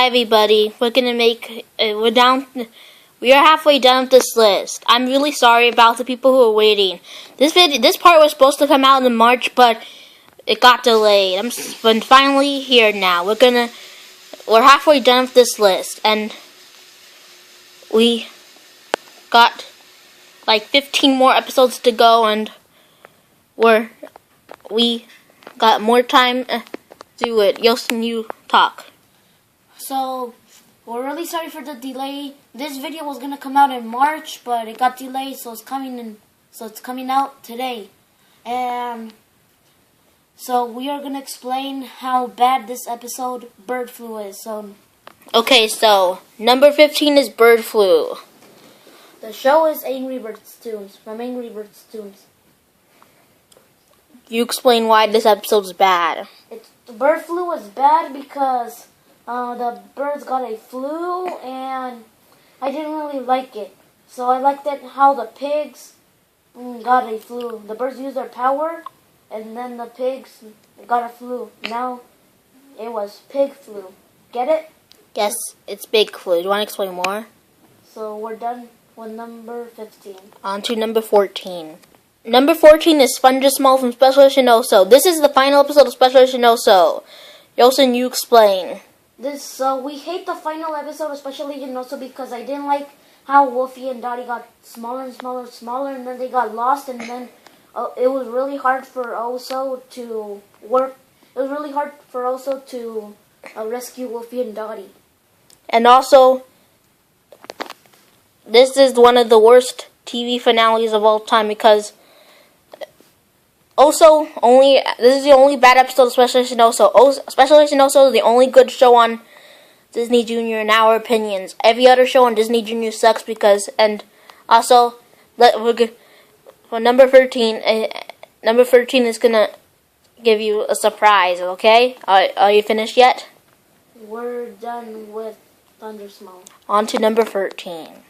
Hi everybody. We are halfway done with this list. I'm really sorry about the people who are waiting. This part was supposed to come out in March, but it got delayed. I'm finally here now. We're halfway done with this list, and we got like 15 more episodes to go, and we got more time to do it. Yosin, you talk. So, we're really sorry for the delay. This video was gonna come out in March, but it got delayed, so it's coming out today. And so we are gonna explain how bad this episode bird flu is. Okay, so number 15 is bird flu. The show is Angry Birds Tunes from Angry Birds Tunes. You explain why this episode's bad. The bird flu was bad because the birds got a flu, and I didn't really like it. So I liked it how the pigs got a flu. The birds used their power, and then the pigs got a flu. Now it was pig flu. Get it? Yes, it's big flu. Do you want to explain more? So we're done with number 15. On to number 14. Number 14 is Small from Special Edition Oso. This is the final episode of Special Edition Oso. Yosin, you explain. We hate the final episode of Special Edition Oso because I didn't like how Wolfie and Dottie got smaller and smaller and smaller, and then they got lost, and then it was really hard for Oso to work. It was really hard for Oso to rescue Wolfie and Dottie. And also, this is one of the worst TV finales of all time because this is the only bad episode of Special Edition Oso. Special Edition Oso is the only good show on Disney Junior in our opinions. Every other show on Disney Junior sucks and also, for number 13, number 13 is gonna give you a surprise, okay? Are you finished yet? We're done with Thundersmall. On to number 13.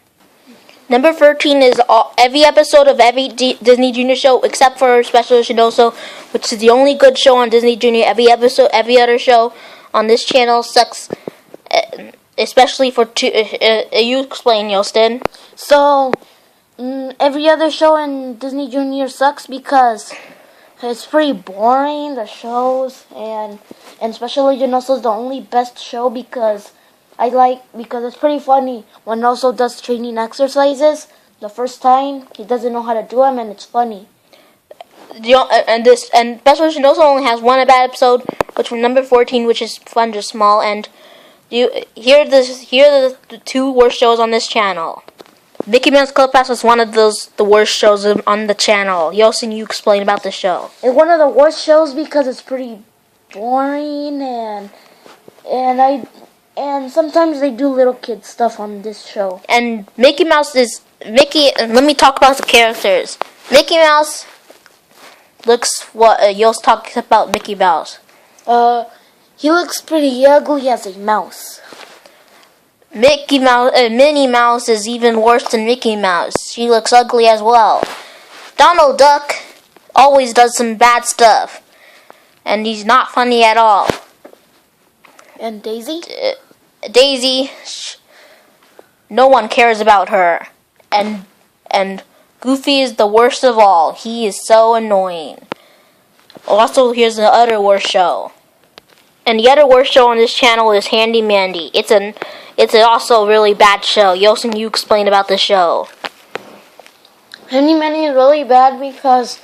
Number 13 is every episode of every Disney Junior show except for Special Edition Oso, which is the only good show on Disney Junior. Every other show on this channel sucks, especially for you explain, Yostin. So, every other show in Disney Junior sucks because it's pretty boring, the shows, and Special Edition Oso is the only best show because it's pretty funny when Oso does training exercises. The first time, he doesn't know how to do them, and it's funny. And Special Edition Oso only has one bad episode, which from number 14, which is Small. And here are the two worst shows on this channel. Mickey Mouse Clubhouse is one of the worst shows on the channel. Yosin, you explain about the show. It's one of the worst shows because it's pretty boring, and sometimes they do little kid stuff on this show. And let me talk about the characters. Mickey Mouse looks Yost talks about Mickey Mouse. He looks pretty ugly as a mouse. Minnie Mouse is even worse than Mickey Mouse. She looks ugly as well. Donald Duck always does some bad stuff, and he's not funny at all. And Daisy? Daisy, no one cares about her. And Goofy is the worst of all. He is so annoying. Also, here's the other worst show. And the other worst show on this channel is Handy Mandy. It's also a really bad show. Yosin, you explain about the show. Handy Mandy is really bad because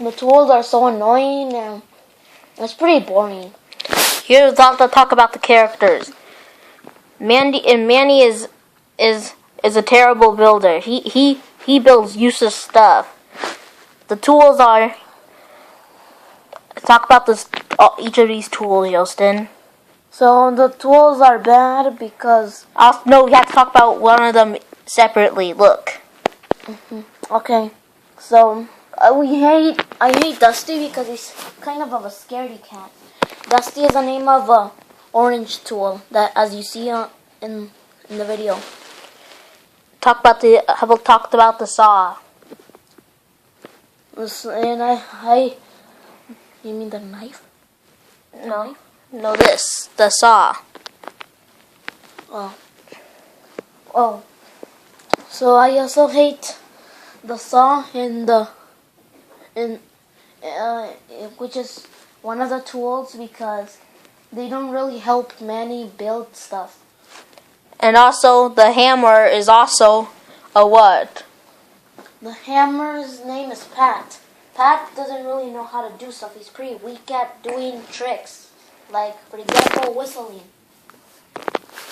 the tools are so annoying and it's pretty boring. Here's talk about the characters. Manny is a terrible builder. He builds useless stuff. The tools are. Talk about each of these tools, Yostin. So the tools are bad because. No, we have to talk about one of them separately. Look. Okay. So I hate Dusty because he's kind of a scaredy cat. Dusty is the name of a orange tool that, as you see in the video. Talk about the saw. And you mean the knife? No, the saw. Oh. So I also hate the saw which is one of the tools because they don't really help Manny build stuff. And also, the hammer is also a what? The hammer's name is Pat. Pat doesn't really know how to do stuff. He's pretty weak at doing tricks. Like, for example, whistling.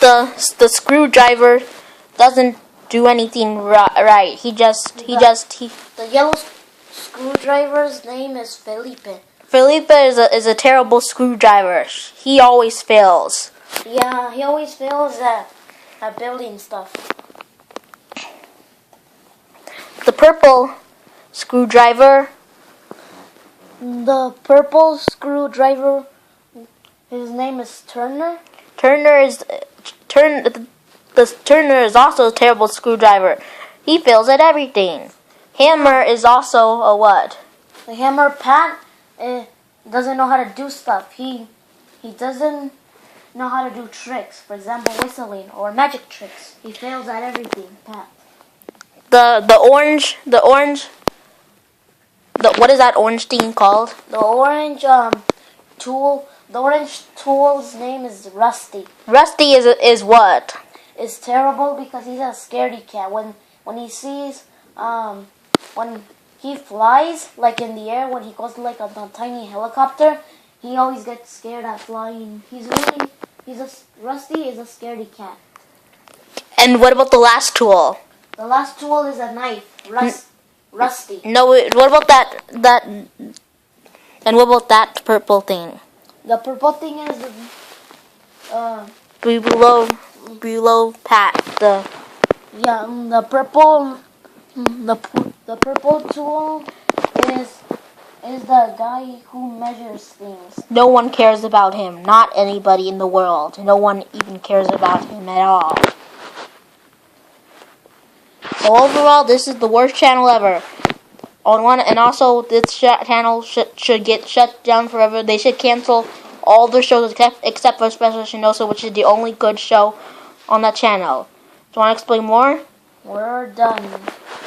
The screwdriver doesn't do anything right. The yellow screwdriver's name is Felipe. Felipe is a terrible screwdriver. He always fails. Yeah, he always fails at building stuff. The purple screwdriver. The purple screwdriver, his name is Turner. Turner is also a terrible screwdriver. He fails at everything. Hammer is also a what? The hammer Pat doesn't know how to do stuff. He doesn't know how to do tricks. For example, whistling or magic tricks. He fails at everything, Pat. The orange. What is that orange thing called? The orange tool. The orange tool's name is Rusty. Rusty is what? It's terrible because he's a scaredy cat. When he sees when he flies like in the air, when he goes like a tiny helicopter, he always gets scared at flying. Rusty is a scaredy cat. And what about the last tool? The last tool is a knife. Rusty. No, what about that? And what about that purple thing? The purple thing is below Pat. The purple tool is the guy who measures things. No one cares about him. Not anybody in the world. No one even cares about him at all. So overall, this is the worst channel ever. And also, this channel should get shut down forever. They should cancel all their shows except for Special Shinosa, which is the only good show on that channel. Do you want to explain more? We're done.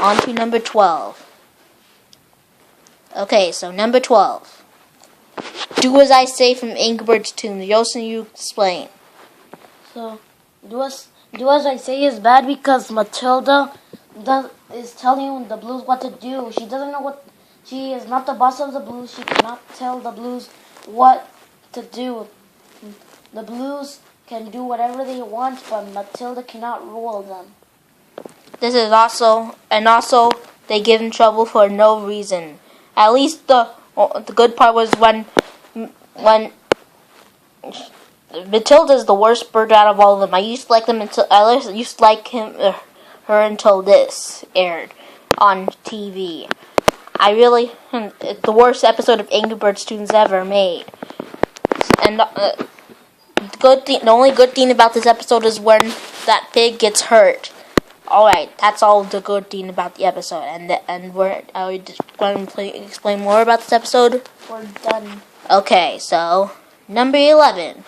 On to number 12. Okay, so number 12. Do As I Say from Angry Birds Tune. Yosin, you explain. So, Do As I Say is bad because Matilda is telling the Blues what to do. She doesn't know what... She is not the boss of the Blues. She cannot tell the Blues what to do. The Blues can do whatever they want, but Matilda cannot rule them. This is also they give him trouble for no reason. At least the good part was when Matilda's the worst bird out of all of them. I used to like her until this aired on TV. It's the worst episode of Angry Birds Tunes ever made. And the only good thing about this episode is when that pig gets hurt. Alright, that's all the good thing about the episode. Are we just going to explain more about this episode? We're done. Okay, so number 11.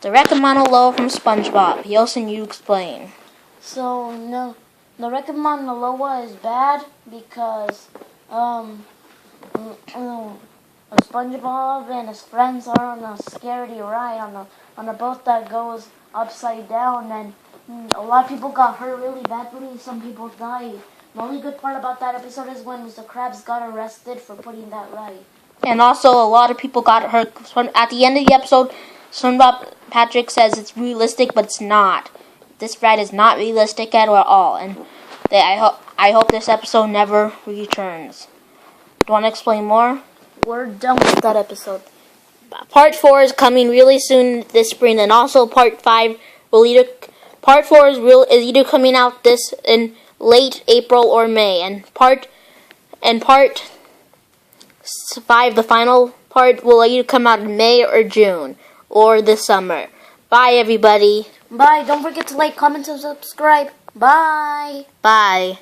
The Wreck of Mauna Loa from SpongeBob. Yosin, you explain. So, no, the Wreck of Mauna Loa is bad because SpongeBob and his friends are on a scaredy ride on a boat that goes upside down, and a lot of people got hurt really badly. Some people died. The only good part about that episode is when Mr. Krabs got arrested for putting that ride. And also, a lot of people got hurt. At the end of the episode, SpongeBob Patrick says it's realistic, but it's not. This ride is not realistic at all, and I hope this episode never returns. Do you want to explain more? We're done with that episode. Part 4 is coming really soon this spring, and also Part 5 Part 4 is either coming out this in late April or May, and Part 5, the final part, will either come out in May or June or this summer. Bye, everybody. Bye. Don't forget to like, comment, and subscribe. Bye. Bye.